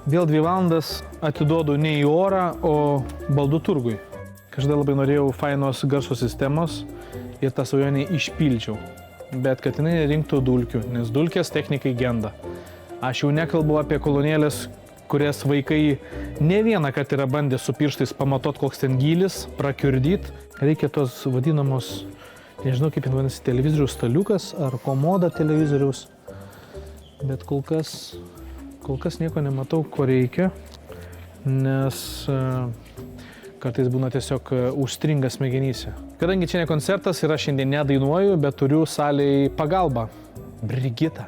Vėl 2 valandas atiduodu ne į orą, o baldų turgui. Kažkada labai norėjau fainos garso sistemos ir tą svajonę išpildžiau. Bet kad jinai rinktų dulkių, nes dulkės technikai genda. Aš jau nekalbu apie kolonėlės, kurias vaikai ne vieną kartą yra bandę su pirštais pamatot, koks ten gylis, prakiurdyt. Reikia tos vadinamos, nežinau kaip vadinasi, televizoriaus staliukas ar komoda televizoriaus. Bet kol kas nieko nematau, ko reikia, nes kartais būna tiesiog užstringa smegenyse. Kadangi čia ne koncertas ir aš šiandien nedainuoju, bet turiu salėje pagalbą. Brigita.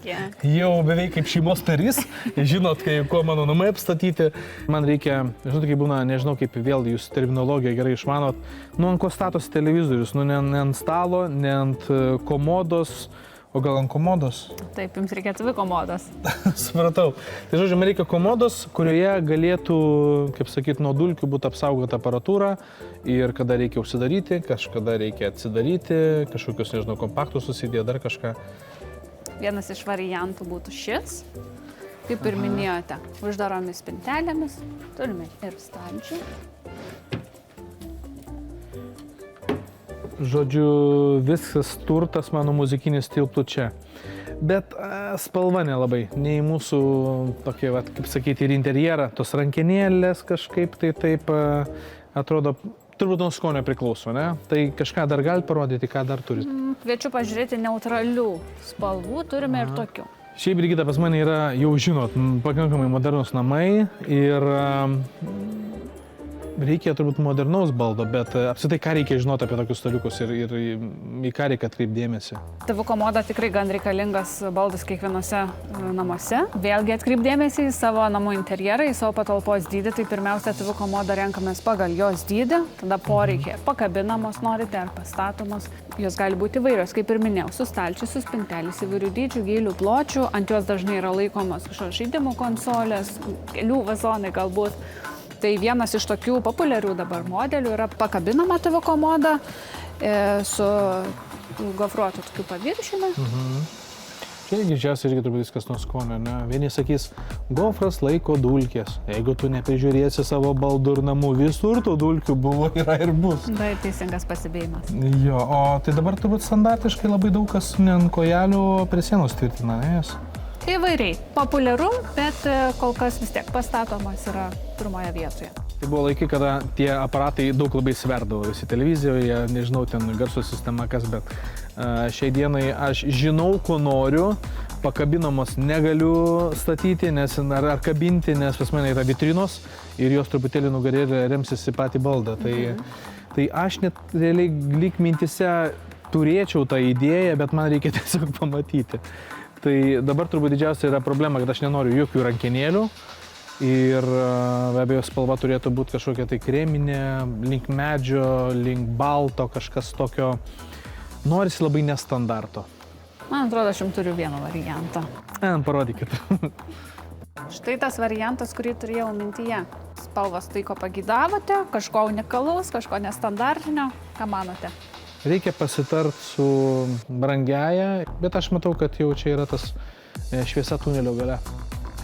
Yeah. Jau beveik kaip šeimos narys, žinot, kuo mano namai apstatyti. Man reikia, žinot, kaip būna, nežinau, kaip vėl jūs terminologiją gerai išmanot, ant ko statosi televizorius, ne ant stalo, ne ant komodos, o gal ant komodos? Taip, jums reikia 2 komodos. Supratau. Tai žodžiu, man reikia komodos, kurioje galėtų, kaip sakyt, nuo dulkių būtų apsaugota aparatūra ir kada reikia užsidaryti, kažkada reikia atsidaryti, kažkokius, nežinau, kompaktus susidėti, dar kažką. Vienas iš variantų būtų šis, kaip ir minėjote, uždaromis spintelėmis, turime ir stalčių. Žodžiu, viskas turtas mano muzikinis tilptų čia. Bet spalva nelabai, nei mūsų tokie, kaip sakyti, ir interjerą, tos rankenėlės kažkaip tai taip atrodo, turbūt nuo skonio priklauso, ne? Tai kažką dar gali parodyti, ką dar turit? Kviečiu pažiūrėti neutralių spalvų, turime ir tokių. Šiaip, Brigita, pas mane yra, jau žinot, pakankamai modernus namai ir reikia turbūt modernaus baldo, bet apskritai ką reikia žinoti apie tokius staliukus ir į ką reikia atkreipti dėmesį. TV komoda tikrai gan reikalingas baldas kiekvienose namuose. Vėlgi atkreipti dėmesį į savo namų interjerą, į savo patalpos dydį. Tai pirmiausia, TV komodą renkamės pagal jos dydį, tada poreikiai pakabinamos norite ar pastatomos. Jos gali būti įvairios, kaip ir minėjau, su stalčiu, su spintelis, įvairių dydžių, gylių, pločių. Ant jos dažnai yra laikomos kažkokios žaidimų konsolės, kelių vazonai galbūt. Tai vienas iš tokių populiarių dabar modelių yra pakabinama TV komoda su gofruotu tokiu paviršiumi. Čia greičiausiai irgi turbūt viskas nuo skonio, ne? Vieni sakys, gofras laiko dulkės. Jeigu tu neprižiūrėsi savo baldų ir namų, visur tų dulkių buvo, yra ir bus. Tai teisingas pasibėjimas. Jo, o tai dabar turbūt standartiškai labai daug kas ant kojelių prie sienos tvirtina, ne jas? Įvairiai. Populiaru, bet kol kas vis tiek pastatomas yra pirmoje vietoje. Tai buvo laikai, kada tie aparatai daug labai sverdavo visi televizijoje, nežinau, ten garso sistema kas, bet šiai dienai aš žinau, ko noriu, pakabinamos negaliu statyti, ar kabinti, nes pas mane yra vitrinos ir jos truputėlį nugarėlė remsis į patį baldą. Tai aš net realiai lyg mintise turėčiau tą idėją, bet man reikia tiesiog pamatyti. Tai dabar turbūt didžiausia yra problema, kad aš nenoriu jokių rankenėlių ir be abejo spalva turėtų būti kažkokia tai kreminė, link medžio, link balto, kažkas tokio. Norisi labai nestandarto. Man atrodo, aš jums turiu vieną variantą. Parodykit. Štai tas variantas, kurį turėjau mintyje. Spalvas tai, ko pagidavote, kažko unikalaus, kažko nestandartinio. Ką manote? Reikia pasitart su brangiaja, bet aš matau, kad jau čia yra tas šviesa tunelio gale.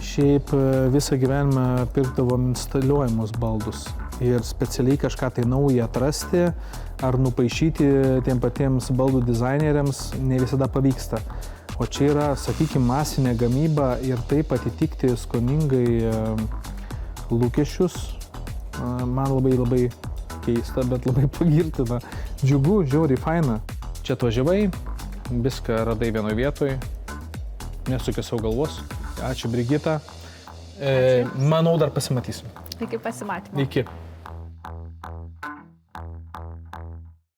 Šiaip visą gyvenimą pirkdavom instaliuojamus baldus ir specialiai kažką tai naują atrasti ar nupaišyti tiem patiems baldų dizaineriams ne visada pavyksta. O čia yra, sakykime, masinė gamyba ir taip atitikti skoningai lūkesčius man labai keista, bet labai pagirtina. Džiugu, žiauriai faina. Čia atvažiavai, viską radai vienoje vietoje, nesukė savo galvos. Ačiū, Brigita. Ačiū. Manau, dar pasimatysim. Iki pasimatymo. Iki.